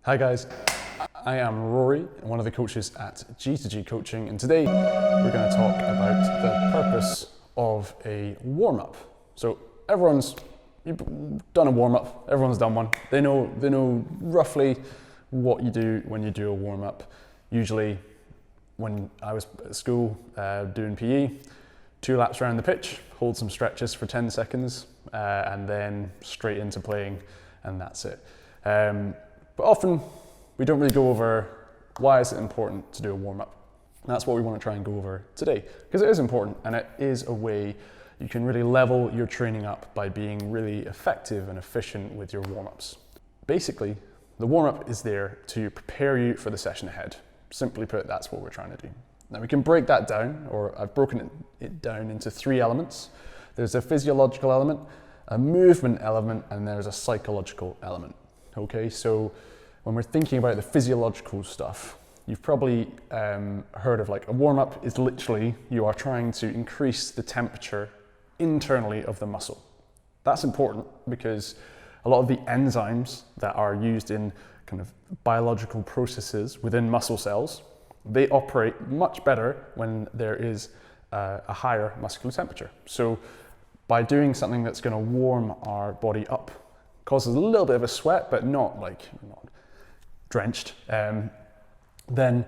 Hi guys, I am Rory, one of the coaches at G2G Coaching, and today we're going to talk about the purpose of a warm-up. So you've done a warm-up, everyone's done one. They know roughly what you do when you do a warm-up. Usually when I was at school doing PE, 2 laps around the pitch, hold some stretches for 10 seconds, and then straight into playing, and that's it. But often we don't really go over why is it important to do a warm-up. That's what we want to try and go over today, because it is important and it is a way you can really level your training up by being really effective and efficient with your warm-ups. Basically, the warm-up is there to prepare you for the session ahead. Simply put, that's what we're trying to do. Now we can break that down, or I've broken it down into 3 elements. There's a physiological element, a movement element, and there's a psychological element. Okay, so when we're thinking about the physiological stuff, you've probably heard of like a warm-up is literally you are trying to increase the temperature internally of the muscle. That's important because a lot of the enzymes that are used in kind of biological processes within muscle cells, they operate much better when there is a higher muscular temperature. So by doing something that's going to warm our body up, causes a little bit of a sweat, but not drenched, then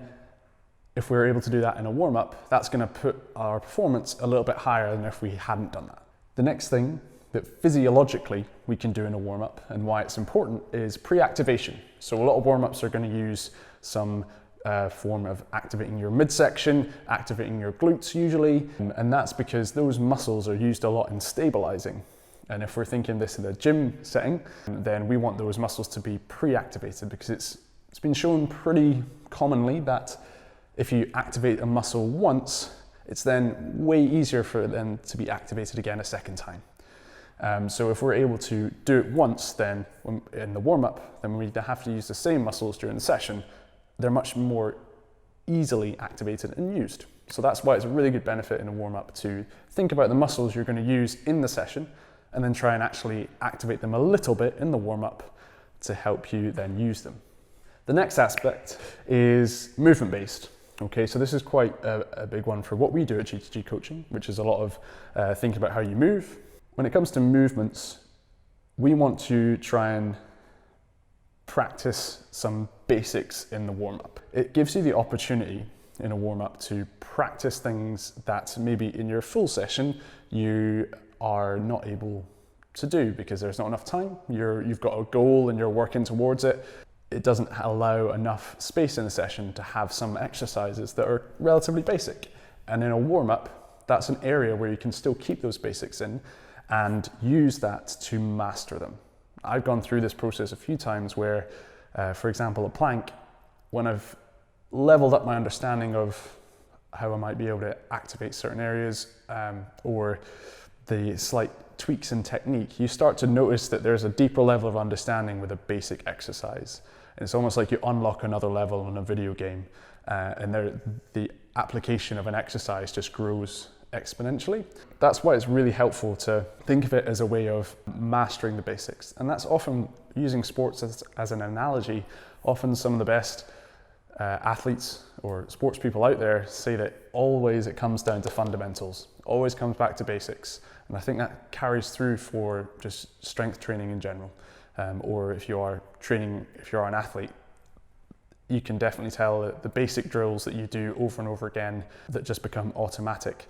if we're able to do that in a warm-up, that's going to put our performance a little bit higher than if we hadn't done that. The next thing that physiologically we can do in a warm-up and why it's important is pre-activation. So a lot of warm-ups are going to use some form of activating your midsection, activating your glutes usually, and that's because those muscles are used a lot in stabilizing. And if we're thinking this in a gym setting, then we want those muscles to be pre-activated because it's been shown pretty commonly that if you activate a muscle once, it's then way easier for them to be activated again a second time. So if we're able to do it once, then in the warm-up, then we have to use the same muscles during the session. They're much more easily activated and used. So that's why it's a really good benefit in a warm-up to think about the muscles you're going to use in the session and then try and actually activate them a little bit in the warm-up to help you then use them. The next aspect is movement-based. Okay, so this is quite a big one for what we do at G2G Coaching, which is a lot of thinking about how you move. When it comes to movements, we want to try and practice some basics in the warm-up. It gives you the opportunity in a warm-up to practice things that maybe in your full session you are not able to do because there's not enough time. You've got a goal and you're working towards it. It doesn't allow enough space in the session to have some exercises that are relatively basic. And in a warm-up, that's an area where you can still keep those basics in and use that to master them. I've gone through this process a few times where, for example, a plank, when I've leveled up my understanding of how I might be able to activate certain areas or the slight tweaks in technique, you start to notice that there's a deeper level of understanding with a basic exercise. It's almost like you unlock another level in a video game and the application of an exercise just grows exponentially. That's why it's really helpful to think of it as a way of mastering the basics. And that's often using sports as an analogy. Often some of the best athletes or sports people out there say that always it comes down to fundamentals, always comes back to basics. And I think that carries through for just strength training in general. Or if you are an athlete, you can definitely tell that the basic drills that you do over and over again that just become automatic,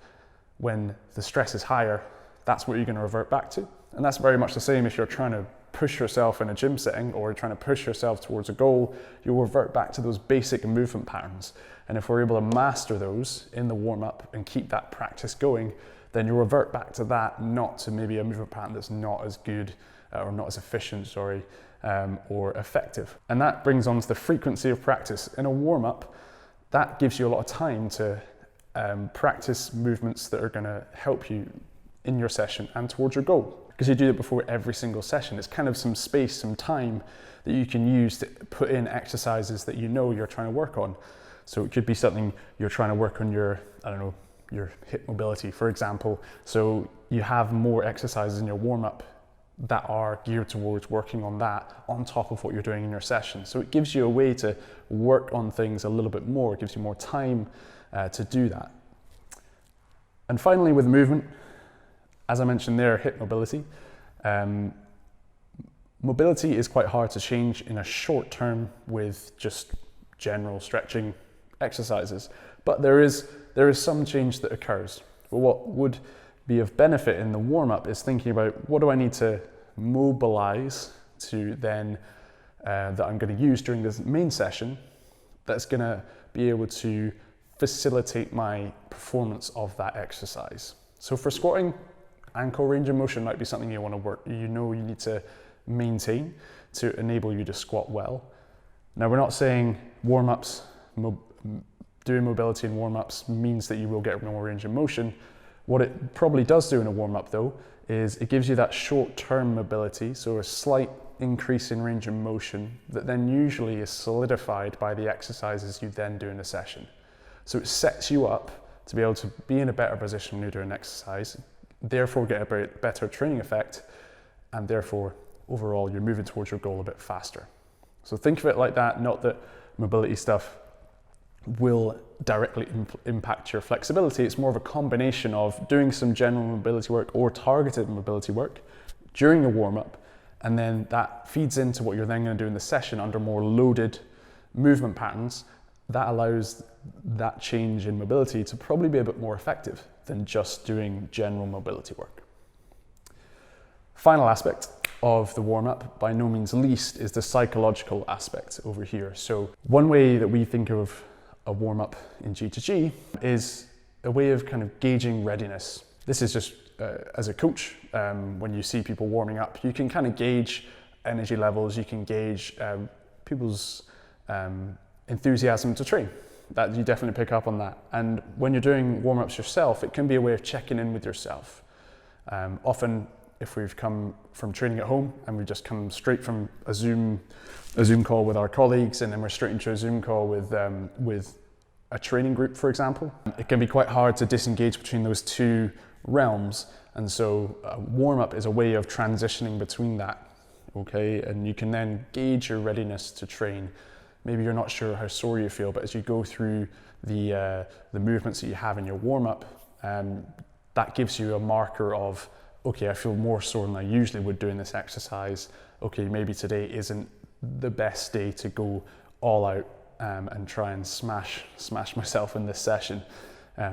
when the stress is higher, that's what you're going to revert back to. And that's very much the same if you're trying to push yourself in a gym setting or trying to push yourself towards a goal, you'll revert back to those basic movement patterns. And if we're able to master those in the warm-up and keep that practice going, then you'll revert back to that, not to maybe a movement pattern that's not as good or not as efficient, or effective. And that brings on to the frequency of practice. In a warm-up, that gives you a lot of time to practice movements that are going to help you in your session and towards your goal. Because you do it before every single session. It's kind of some space, some time that you can use to put in exercises that you know you're trying to work on. So it could be something you're trying to work on your hip mobility, for example. So you have more exercises in your warm-up that are geared towards working on that on top of what you're doing in your session. So it gives you a way to work on things a little bit more. It gives you more time to do that. And finally, with movement, as I mentioned there, hip mobility. Mobility is quite hard to change in a short term with just general stretching exercises, but there is some change that occurs. But what would be of benefit in the warm-up is thinking about, what do I need to mobilize to then that I'm going to use during this main session that's going to be able to facilitate my performance of that exercise. So for squatting, ankle range of motion might be something you want to work, you need to maintain to enable you to squat well. Now, we're not saying warm-ups, doing mobility in warm-ups means that you will get more range of motion. What it probably does do in a warm-up though, is it gives you that short-term mobility, so a slight increase in range of motion that then usually is solidified by the exercises you then do in a session. So it sets you up to be able to be in a better position when you're doing exercise, therefore get a better training effect, and therefore overall you're moving towards your goal a bit faster. So think of it like that, not that mobility stuff will directly impact your flexibility. It's more of a combination of doing some general mobility work or targeted mobility work during a warm-up, and then that feeds into what you're then going to do in the session under more loaded movement patterns. That allows that change in mobility to probably be a bit more effective than just doing general mobility work. Final aspect of the warm-up, by no means least, is the psychological aspect over here. So one way that we think of a warm-up in G2G is a way of kind of gauging readiness. This is just as a coach, when you see people warming up, you can kind of gauge energy levels, you can gauge people's enthusiasm to train. That you definitely pick up on that. And when you're doing warm-ups yourself, it can be a way of checking in with yourself. Often, if we've come from training at home and we've just come straight from a Zoom call with our colleagues, and then we're straight into a Zoom call with a training group, for example, it can be quite hard to disengage between those two realms. And so a warm-up is a way of transitioning between that, okay? And you can then gauge your readiness to train. Maybe you're not sure how sore you feel, but as you go through the movements that you have in your warm-up, that gives you a marker of, okay, I feel more sore than I usually would doing this exercise. Okay, maybe today isn't the best day to go all out and try and smash myself in this session.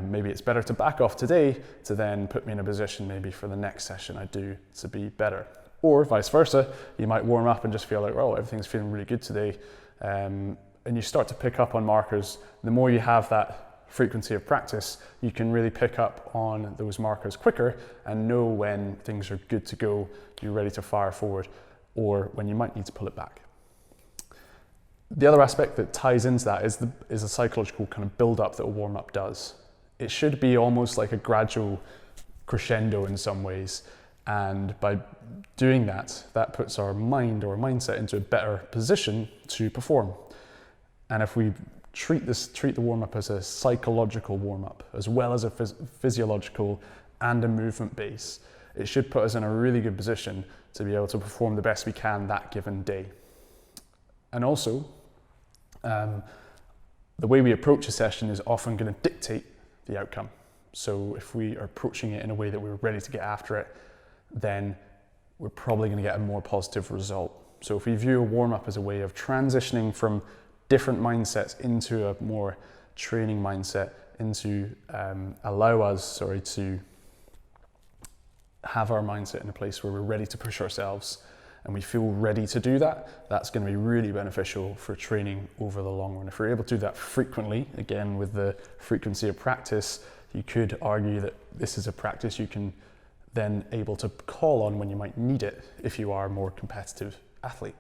Maybe it's better to back off today to then put me in a position maybe for the next session I do to be better. Or vice versa, you might warm up and just feel like, oh, everything's feeling really good today. And you start to pick up on markers. The more you have that frequency of practice, you can really pick up on those markers quicker and know when things are good to go, you're ready to fire forward, or when you might need to pull it back. The other aspect that ties into that is a psychological kind of build-up that a warm-up does. It should be almost like a gradual crescendo in some ways, and by doing that, that puts our mind or mindset into a better position to perform. And if we treat the warm-up as a psychological warm-up, as well as a physiological and a movement base, it should put us in a really good position to be able to perform the best we can that given day. And also, the way we approach a session is often going to dictate the outcome. So if we are approaching it in a way that we're ready to get after it, then we're probably going to get a more positive result. So if we view a warm-up as a way of transitioning from different mindsets into a more training mindset, into allow us to have our mindset in a place where we're ready to push ourselves and we feel ready to do that, that's going to be really beneficial for training over the long run. If we're able to do that frequently, again with the frequency of practice, you could argue that this is a practice you can then able to call on when you might need it if you are a more competitive athlete.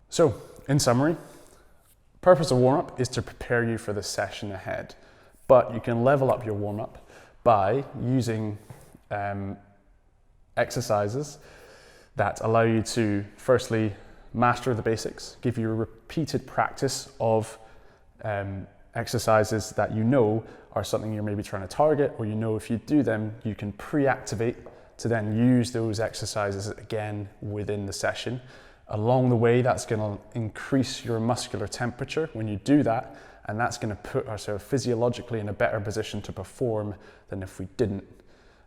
So, in summary, purpose of warm-up is to prepare you for the session ahead, but you can level up your warm-up by using exercises that allow you to firstly master the basics, give you a repeated practice of exercises that you know are something you're maybe trying to target, or you know if you do them you can pre-activate to then use those exercises again within the session. Along the way, that's going to increase your muscular temperature when you do that, and that's going to put ourselves physiologically in a better position to perform than if we didn't.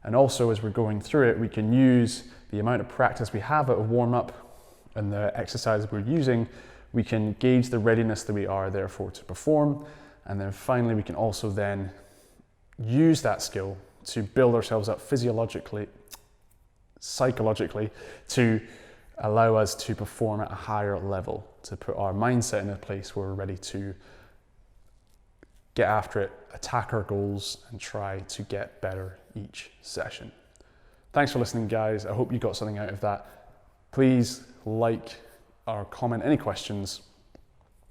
And also, as we're going through it, we can use the amount of practice we have at a warm-up and the exercises we're using. We can gauge the readiness that we are therefore to perform. And then finally, we can also then use that skill to build ourselves up physiologically, psychologically, to allow us to perform at a higher level, to put our mindset in a place where we're ready to get after it, attack our goals, and try to get better each session. Thanks for listening, guys. I hope you got something out of that. Please like or comment any questions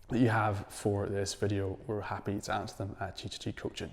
that you have for this video. We're happy to answer them at G2G Coaching.